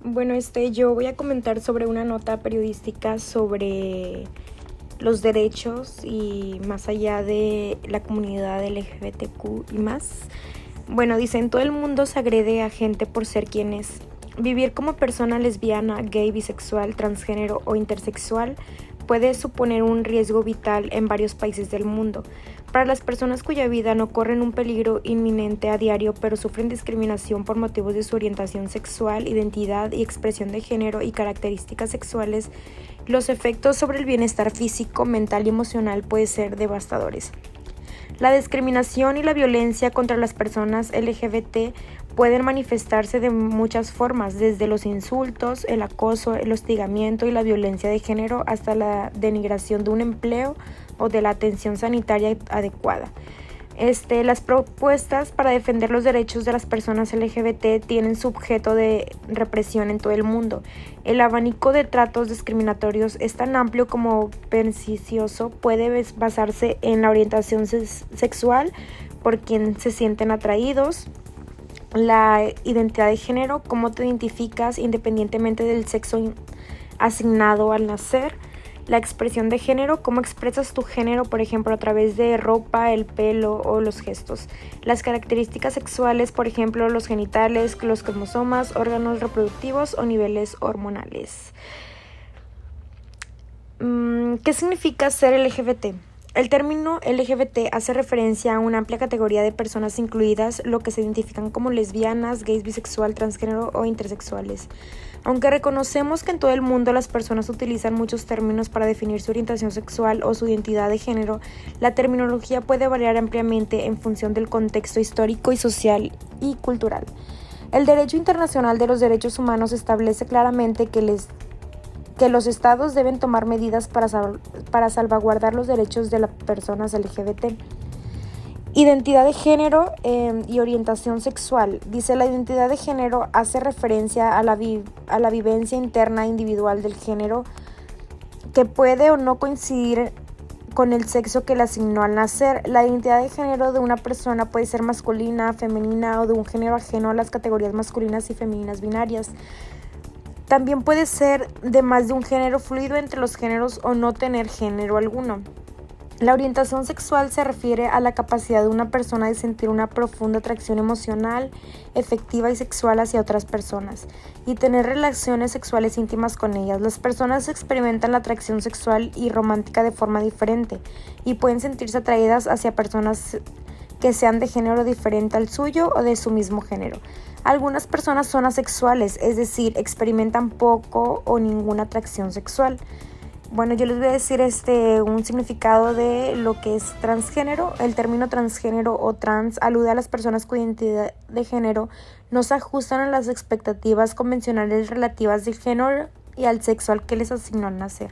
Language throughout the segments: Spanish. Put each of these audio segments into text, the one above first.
Bueno, yo voy a comentar sobre una nota periodística sobre los derechos y más allá de la comunidad LGBTQ y más. Bueno, dicen, todo el mundo se agrede a gente por ser quien es. Vivir como persona lesbiana, gay, bisexual, transgénero o intersexual puede suponer un riesgo vital en varios países del mundo. Para las personas cuya vida no corren un peligro inminente a diario, pero sufren discriminación por motivos de su orientación sexual, identidad y expresión de género y características sexuales, los efectos sobre el bienestar físico, mental y emocional pueden ser devastadores. La discriminación y la violencia contra las personas LGBT pueden manifestarse de muchas formas, desde los insultos, el acoso, el hostigamiento y la violencia de género hasta la denigración de un empleo o de la atención sanitaria adecuada. Las propuestas para defender los derechos de las personas LGBT tienen su objeto de represión en todo el mundo. El abanico de tratos discriminatorios es tan amplio como pernicioso. Puede basarse en la orientación sexual por quien se sienten atraídos, la identidad de género, cómo te identificas independientemente del sexo asignado al nacer, la expresión de género, cómo expresas tu género, por ejemplo, a través de ropa, el pelo o los gestos. Las características sexuales, por ejemplo, los genitales, los cromosomas, órganos reproductivos o niveles hormonales. ¿Qué significa ser LGBT? El término LGBT hace referencia a una amplia categoría de personas incluidas, lo que se identifican como lesbianas, gays, bisexual, transgénero o intersexuales. Aunque reconocemos que en todo el mundo las personas utilizan muchos términos para definir su orientación sexual o su identidad de género, la terminología puede variar ampliamente en función del contexto histórico y social y cultural. El derecho internacional de los derechos humanos establece claramente que los estados deben tomar medidas para salvaguardar los derechos de las personas LGBT. Identidad de género y orientación sexual. Dice, la identidad de género hace referencia a la vivencia interna individual del género que puede o no coincidir con el sexo que le asignó al nacer. La identidad de género de una persona puede ser masculina, femenina o de un género ajeno a las categorías masculinas y femeninas binarias. También puede ser de más de un género fluido entre los géneros o no tener género alguno. La orientación sexual se refiere a la capacidad de una persona de sentir una profunda atracción emocional, efectiva y sexual hacia otras personas y tener relaciones sexuales íntimas con ellas. Las personas experimentan la atracción sexual y romántica de forma diferente y pueden sentirse atraídas hacia personas que sean de género diferente al suyo o de su mismo género. Algunas personas son asexuales, es decir, experimentan poco o ninguna atracción sexual. Bueno, yo les voy a decir un significado de lo que es transgénero. El término transgénero o trans alude a las personas cuya identidad de género no se ajustan a las expectativas convencionales relativas del género y al sexo al que les asignó al nacer.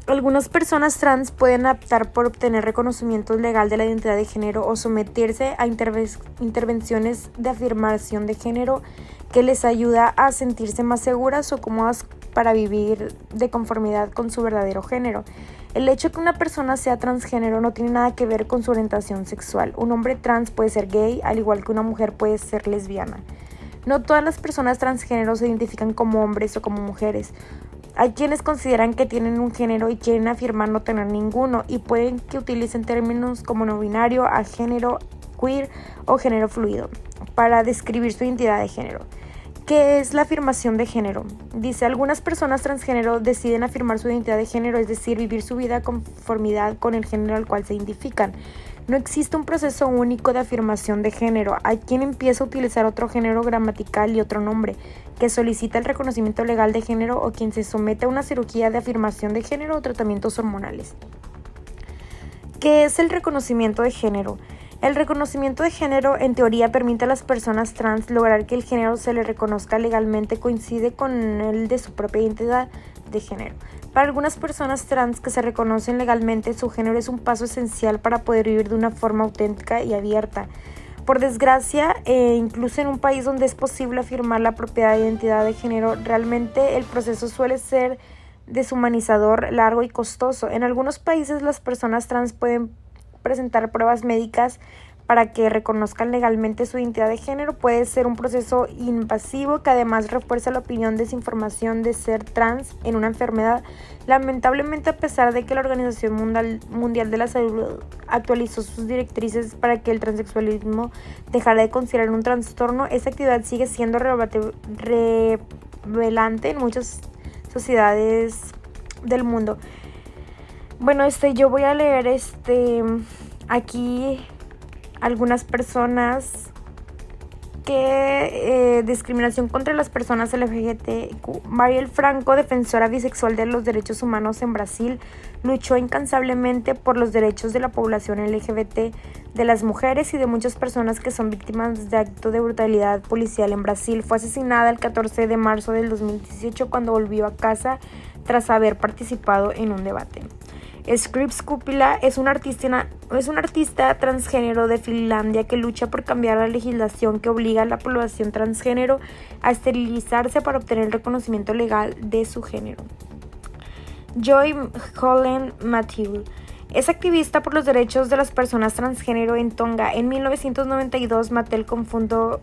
Algunas personas trans pueden optar por obtener reconocimiento legal de la identidad de género o someterse a intervenciones de afirmación de género que les ayuda a sentirse más seguras o cómodas para vivir de conformidad con su verdadero género. El hecho de que una persona sea transgénero no tiene nada que ver con su orientación sexual. Un hombre trans puede ser gay, al igual que una mujer puede ser lesbiana. No todas las personas transgénero se identifican como hombres o como mujeres. Hay quienes consideran que tienen un género y quieren afirmar no tener ninguno, y pueden que utilicen términos como no binario, agénero, queer o género fluido para describir su identidad de género. ¿Qué es la afirmación de género? Dice, algunas personas transgénero deciden afirmar su identidad de género, es decir, vivir su vida en conformidad con el género al cual se identifican. No existe un proceso único de afirmación de género. Hay quien empieza a utilizar otro género gramatical y otro nombre, que solicita el reconocimiento legal de género o quien se somete a una cirugía de afirmación de género o tratamientos hormonales. ¿Qué es el reconocimiento de género? El reconocimiento de género, en teoría, permite a las personas trans lograr que el género se les reconozca legalmente coincide con el de su propia identidad de género. Para algunas personas trans que se reconocen legalmente, su género es un paso esencial para poder vivir de una forma auténtica y abierta. Por desgracia, incluso en un país donde es posible afirmar la propiedad de identidad de género, realmente el proceso suele ser deshumanizador, largo y costoso. En algunos países las personas trans pueden presentar pruebas médicas para que reconozcan legalmente su identidad de género. Puede ser un proceso invasivo que además refuerza la opinión de desinformación de ser trans en una enfermedad. Lamentablemente, a pesar de que la Organización Mundial de la Salud actualizó sus directrices para que el transexualismo dejara de considerar un trastorno, esta actividad sigue siendo relevante en muchas sociedades del mundo. Bueno, yo voy a leer aquí algunas personas que discriminación contra las personas LGBTQ. Marielle Franco, defensora bisexual de los derechos humanos en Brasil, luchó incansablemente por los derechos de la población LGBT, de las mujeres y de muchas personas que son víctimas de actos de brutalidad policial en Brasil. Fue asesinada el 14 de marzo del 2018 cuando volvió a casa tras haber participado en un debate. Scripps Kupila es un artista transgénero de Finlandia que lucha por cambiar la legislación que obliga a la población transgénero a esterilizarse para obtener el reconocimiento legal de su género. Joy Holland Matthew es activista por los derechos de las personas transgénero en Tonga. En 1992, Mattel cofundó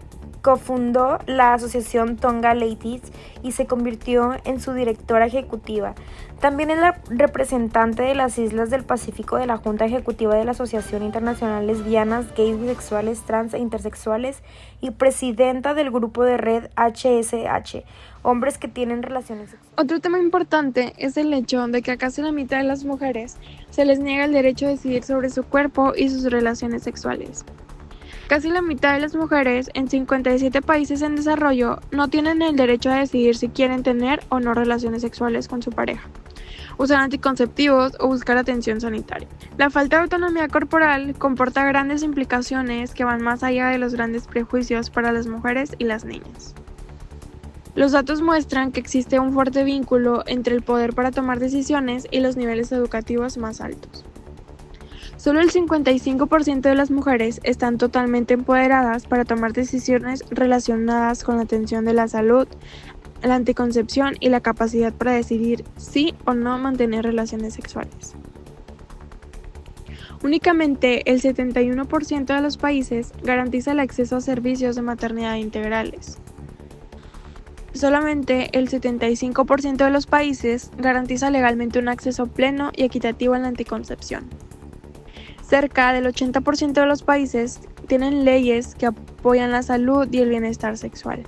la asociación Tonga Ladies y se convirtió en su directora ejecutiva. También es la representante de las Islas del Pacífico de la Junta Ejecutiva de la Asociación Internacional Lesbianas, Gays, Bisexuales, Trans e Intersexuales y presidenta del grupo de red HSH, hombres que tienen relaciones sexuales. Otro tema importante es el hecho de que a casi la mitad de las mujeres se les niega el derecho a decidir sobre su cuerpo y sus relaciones sexuales. Casi la mitad de las mujeres en 57 países en desarrollo no tienen el derecho a decidir si quieren tener o no relaciones sexuales con su pareja, usar anticonceptivos o buscar atención sanitaria. La falta de autonomía corporal comporta grandes implicaciones que van más allá de los grandes prejuicios para las mujeres y las niñas. Los datos muestran que existe un fuerte vínculo entre el poder para tomar decisiones y los niveles educativos más altos. Solo el 55% de las mujeres están totalmente empoderadas para tomar decisiones relacionadas con la atención de la salud, la anticoncepción y la capacidad para decidir sí o no mantener relaciones sexuales. Únicamente el 71% de los países garantiza el acceso a servicios de maternidad integrales. Solamente el 75% de los países garantiza legalmente un acceso pleno y equitativo a la anticoncepción. Cerca del 80% de los países tienen leyes que apoyan la salud y el bienestar sexual.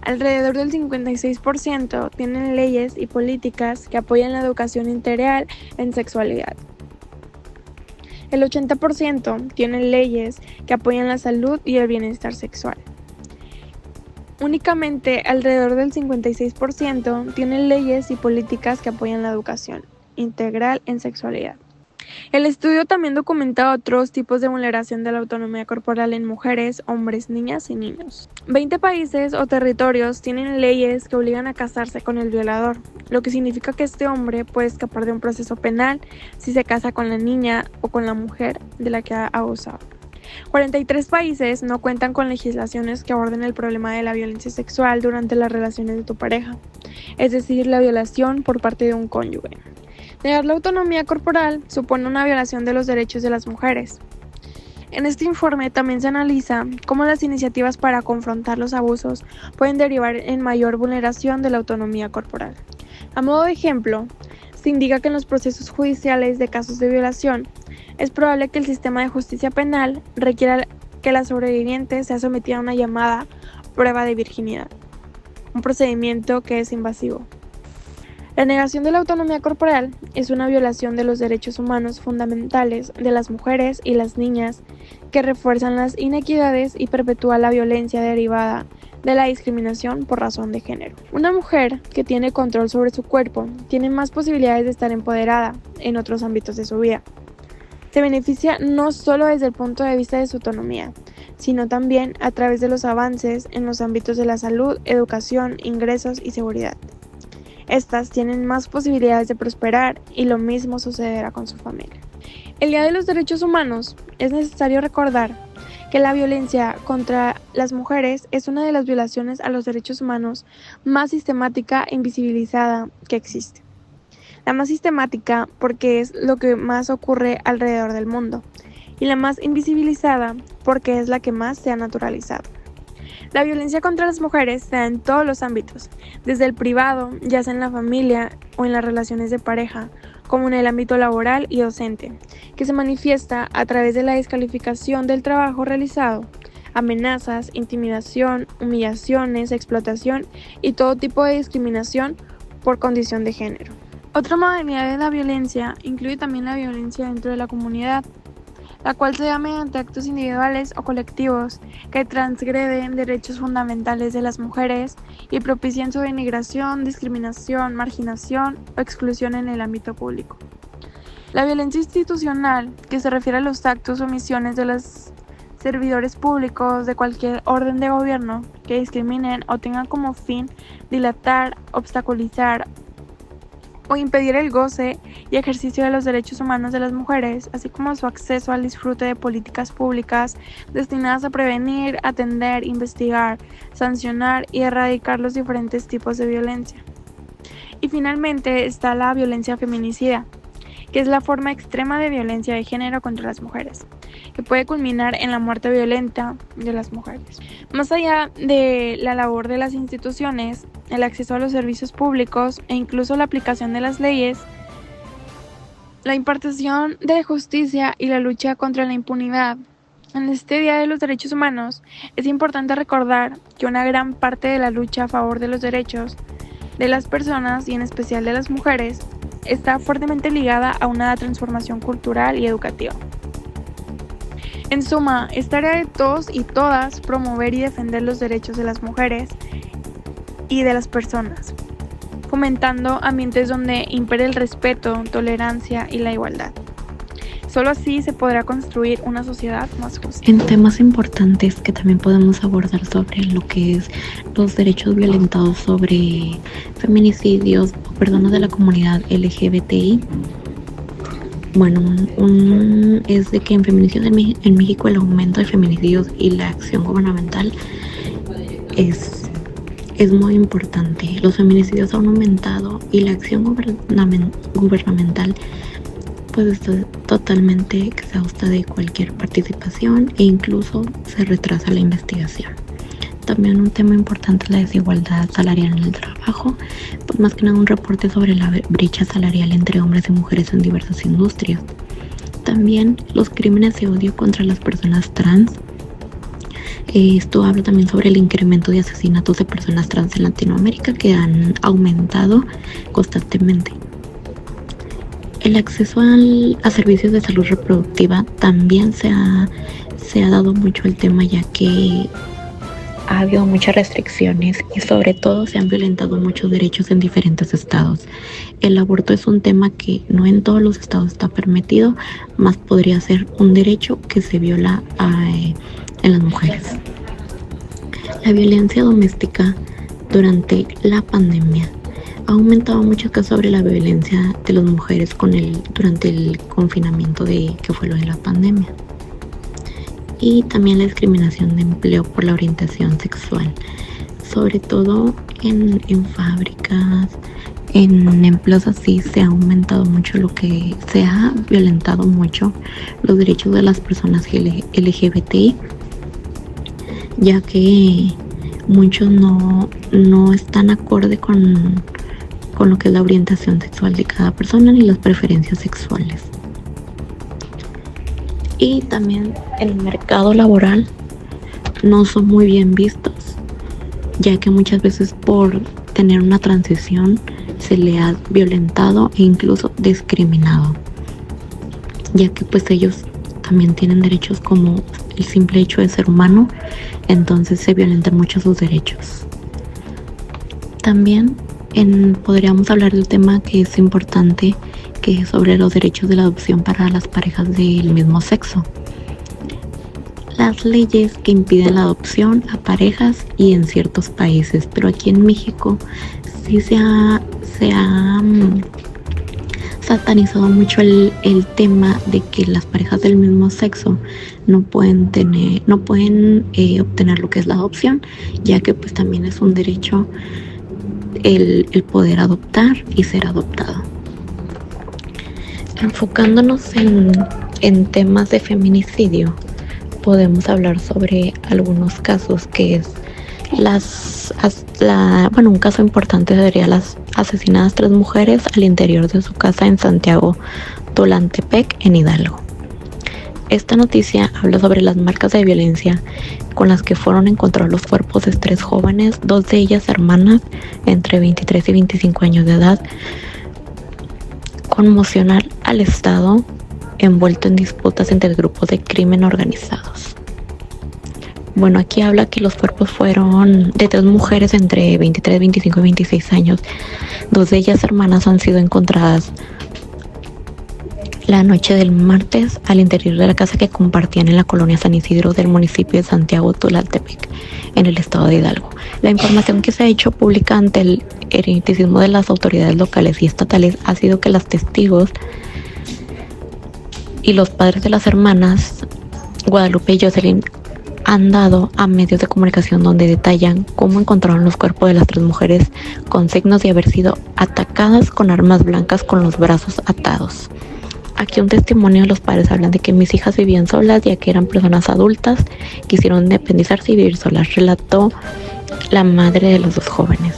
Alrededor del 56% tienen leyes y políticas que apoyan la educación integral en sexualidad. El 80% tienen leyes que apoyan la salud y el bienestar sexual. Únicamente alrededor del 56% tienen leyes y políticas que apoyan la educación integral en sexualidad. El estudio también documenta otros tipos de vulneración de la autonomía corporal en mujeres, hombres, niñas y niños. 20 países o territorios tienen leyes que obligan a casarse con el violador, lo que significa que este hombre puede escapar de un proceso penal si se casa con la niña o con la mujer de la que ha abusado. 43 países no cuentan con legislaciones que aborden el problema de la violencia sexual durante las relaciones de tu pareja, es decir, la violación por parte de un cónyuge. Negar la autonomía corporal supone una violación de los derechos de las mujeres. En este informe también se analiza cómo las iniciativas para confrontar los abusos pueden derivar en mayor vulneración de la autonomía corporal. A modo de ejemplo, se indica que en los procesos judiciales de casos de violación, es probable que el sistema de justicia penal requiera que la sobreviviente sea sometida a una llamada prueba de virginidad, un procedimiento que es invasivo. La negación de la autonomía corporal es una violación de los derechos humanos fundamentales de las mujeres y las niñas que refuerzan las inequidades y perpetúa la violencia derivada de la discriminación por razón de género. Una mujer que tiene control sobre su cuerpo tiene más posibilidades de estar empoderada en otros ámbitos de su vida. Se beneficia no solo desde el punto de vista de su autonomía, sino también a través de los avances en los ámbitos de la salud, educación, ingresos y seguridad. Estas tienen más posibilidades de prosperar y lo mismo sucederá con su familia. El Día de los Derechos Humanos es necesario recordar que la violencia contra las mujeres es una de las violaciones a los derechos humanos más sistemática e invisibilizada que existe. La más sistemática porque es lo que más ocurre alrededor del mundo, y la más invisibilizada porque es la que más se ha naturalizado. La violencia contra las mujeres se da en todos los ámbitos, desde el privado, ya sea en la familia o en las relaciones de pareja, como en el ámbito laboral y docente, que se manifiesta a través de la descalificación del trabajo realizado, amenazas, intimidación, humillaciones, explotación y todo tipo de discriminación por condición de género. Otra modalidad de la violencia incluye también la violencia dentro de la comunidad, la cual se da mediante actos individuales o colectivos que transgreden derechos fundamentales de las mujeres y propician su denigración, discriminación, marginación o exclusión en el ámbito público. La violencia institucional, que se refiere a los actos o omisiones de los servidores públicos de cualquier orden de gobierno que discriminen o tengan como fin dilatar, obstaculizar o impedir el goce y ejercicio de los derechos humanos de las mujeres, así como su acceso al disfrute de políticas públicas destinadas a prevenir, atender, investigar, sancionar y erradicar los diferentes tipos de violencia. Y finalmente está la violencia feminicida, que es la forma extrema de violencia de género contra las mujeres, que puede culminar en la muerte violenta de las mujeres. Más allá de la labor de las instituciones, el acceso a los servicios públicos e incluso la aplicación de las leyes, la impartición de justicia y la lucha contra la impunidad. En este Día de los Derechos Humanos es importante recordar que una gran parte de la lucha a favor de los derechos de las personas y en especial de las mujeres está fuertemente ligada a una transformación cultural y educativa. En suma, es tarea de todos y todas promover y defender los derechos de las mujeres y de las personas, fomentando ambientes donde impere el respeto, tolerancia y la igualdad. Solo así se podrá construir una sociedad más justa. En temas importantes que también podemos abordar sobre lo que es los derechos violentados sobre feminicidios o personas de la comunidad LGBTI. Bueno, es de que en feminicidios en México el aumento de feminicidios y la acción gubernamental es muy importante. Los feminicidios han aumentado y la acción gubernamental pues está totalmente exhausta de cualquier participación e incluso se retrasa la investigación. También un tema importante es la desigualdad salarial en el trabajo, pues más que nada un reporte sobre la brecha salarial entre hombres y mujeres en diversas industrias. También los crímenes de odio contra las personas trans. Esto habla también sobre el incremento de asesinatos de personas trans en Latinoamérica que han aumentado constantemente. El acceso a servicios de salud reproductiva también se ha dado mucho el tema, ya que ha habido muchas restricciones y sobre todo se han violentado muchos derechos en diferentes estados. El aborto es un tema que no en todos los estados está permitido, más podría ser un derecho que se viola en las mujeres. La violencia doméstica durante la pandemia ha aumentado muchos casos sobre la violencia de las mujeres durante el confinamiento que fue lo de la pandemia. Y también la discriminación de empleo por la orientación sexual, sobre todo en fábricas, en empleos así se ha aumentado mucho se ha violentado mucho los derechos de las personas LGBTI, ya que muchos no están acorde con lo que es la orientación sexual de cada persona ni las preferencias sexuales. Y también en el mercado laboral no son muy bien vistos, ya que muchas veces por tener una transición se le ha violentado e incluso discriminado, ya que pues ellos también tienen derechos como el simple hecho de ser humano, entonces se violentan mucho sus derechos. También podríamos hablar del tema que es importante, que es sobre los derechos de la adopción para las parejas del mismo sexo. Las leyes que impiden la adopción a parejas y en ciertos países, pero aquí en México sí se ha satanizado mucho el tema de que las parejas del mismo sexo no pueden obtener lo que es la adopción, ya que pues también es un derecho el poder adoptar y ser adoptado. Enfocándonos en temas de feminicidio, podemos hablar sobre algunos casos que es un caso importante sería las asesinadas 3 mujeres al interior de su casa en Santiago Tulantepec, en Hidalgo. Esta noticia habla sobre las marcas de violencia con las que fueron encontrados los cuerpos de 3 jóvenes, 2 de ellas hermanas, entre 23 y 25 años de edad. Conmocionar al Estado envuelto en disputas entre grupos de crimen organizados. Bueno, aquí habla que los cuerpos fueron de 3 mujeres entre 23, 25 y 26 años. 2 de ellas hermanas han sido encontradas la noche del martes al interior de la casa que compartían en la colonia San Isidro del municipio de Santiago Tulantepec, en el estado de Hidalgo. La información que se ha hecho pública ante el hermeticismo de las autoridades locales y estatales ha sido que los testigos y los padres de las hermanas Guadalupe y Jocelyn han dado a medios de comunicación donde detallan cómo encontraron los cuerpos de las 3 mujeres con signos de haber sido atacadas con armas blancas con los brazos atados. Aquí un testimonio de los padres hablan de que mis hijas vivían solas ya que eran personas adultas, quisieron independizarse y vivir solas, relató la madre de los 2 jóvenes.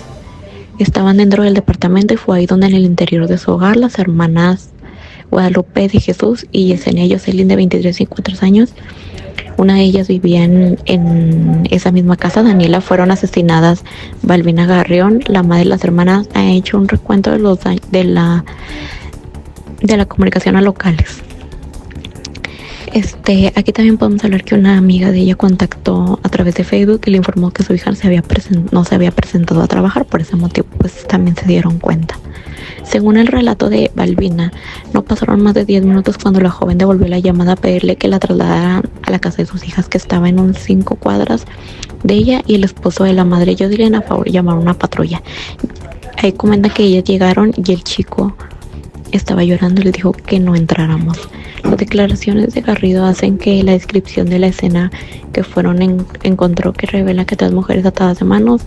Estaban dentro del departamento y fue ahí donde en el interior de su hogar las hermanas Guadalupe de Jesús y Yesenia Jocelyn de 23 y 54 años, una de ellas vivía en esa misma casa, Daniela, fueron asesinadas. Balbina Garrión, la madre de las hermanas, ha hecho un recuento de los daños de la comunicación a locales. Aquí también podemos hablar que una amiga de ella contactó a través de Facebook y le informó que su hija no se había presentado a trabajar. Por ese motivo pues también se dieron cuenta. Según el relato de Balbina, no pasaron más de 10 minutos cuando la joven devolvió la llamada a pedirle que la trasladaran a la casa de sus hijas, que estaba en unas 5 cuadras de ella, y el esposo de la madre Jocelyn a favor llamaron una patrulla. Ahí comenta que ellas llegaron y el chico estaba llorando y les dijo que no entráramos. Las declaraciones de Garrido hacen que la descripción de la escena que encontró que revela que 3 mujeres atadas de manos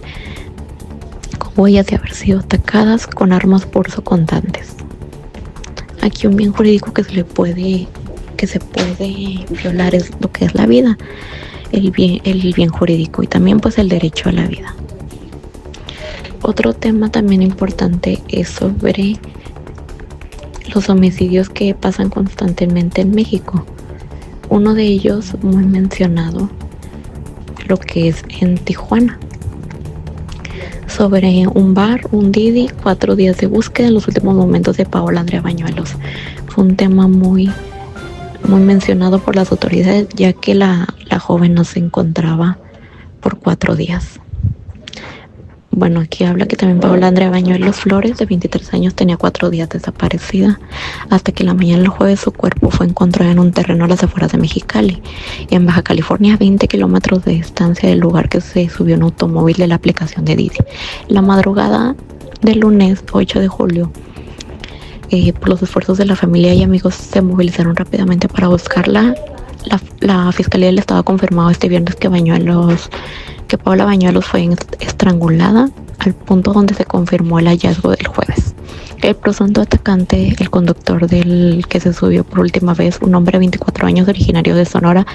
con huellas de haber sido atacadas con armas punzocortantes. Aquí un bien jurídico que se puede violar es lo que es la vida, el bien jurídico y también pues el derecho a la vida. Otro tema también importante es sobre los homicidios que pasan constantemente en México. Uno de ellos muy mencionado, lo que es en Tijuana, sobre un bar, un Didi, 4 días de búsqueda en los últimos momentos de Paola Andrea Bañuelos. Fue un tema muy mencionado por las autoridades, ya que la joven no se encontraba por 4 días. Bueno, aquí habla que también Paola Andrea Bañuelos Flores, de 23 años, tenía 4 días desaparecida, hasta que la mañana del jueves su cuerpo fue encontrado en un terreno a las afueras de Mexicali, en Baja California, a 20 kilómetros de distancia del lugar que se subió un automóvil de la aplicación de Didi. La madrugada del lunes 8 de julio, por los esfuerzos de la familia y amigos, se movilizaron rápidamente para buscarla. La Fiscalía del Estado ha confirmado este viernes que Paola Bañuelos fue estrangulada, al punto donde se confirmó el hallazgo del jueves. El presunto atacante, el conductor del que se subió por última vez, un hombre de 24 años originario de Sonora,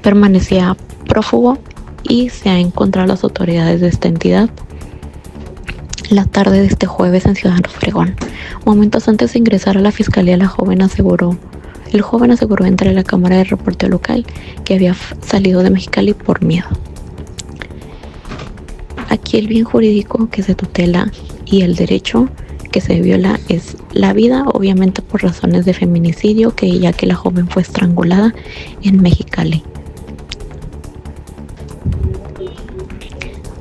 permanecía prófugo y se ha encontrado a las autoridades de esta entidad la tarde de este jueves en Ciudad Obregón. Momentos antes de ingresar a la fiscalía, el joven aseguró entre la cámara de reportero local que había salido de Mexicali por miedo. Aquí el bien jurídico que se tutela y el derecho que se viola es la vida, obviamente por razones de feminicidio, ya que la joven fue estrangulada en Mexicali.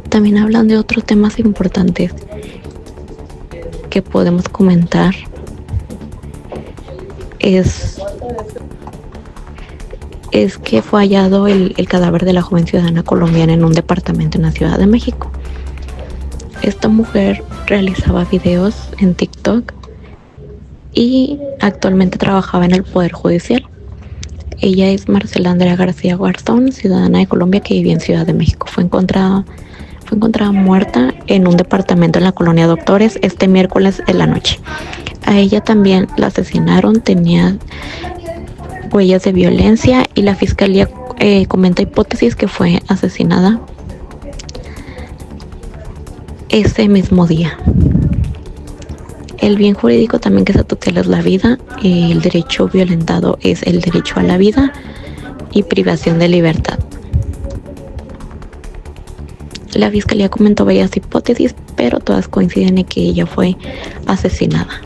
También hablan de otros temas importantes que podemos comentar. Es que fue hallado el cadáver de la joven ciudadana colombiana en un departamento en la Ciudad de México. Esta mujer realizaba videos en TikTok y actualmente trabajaba en el Poder Judicial. Ella es Marcela Andrea García Garzón, ciudadana de Colombia que vivía en Ciudad de México. Fue encontrada muerta en un departamento en la colonia Doctores este miércoles en la noche. A ella también la asesinaron, tenía huellas de violencia y la fiscalía comenta hipótesis que fue asesinada ese mismo día. El bien jurídico también que se tutela es la vida. El derecho violentado es el derecho a la vida y privación de libertad. La fiscalía comentó varias hipótesis, pero todas coinciden en que ella fue asesinada.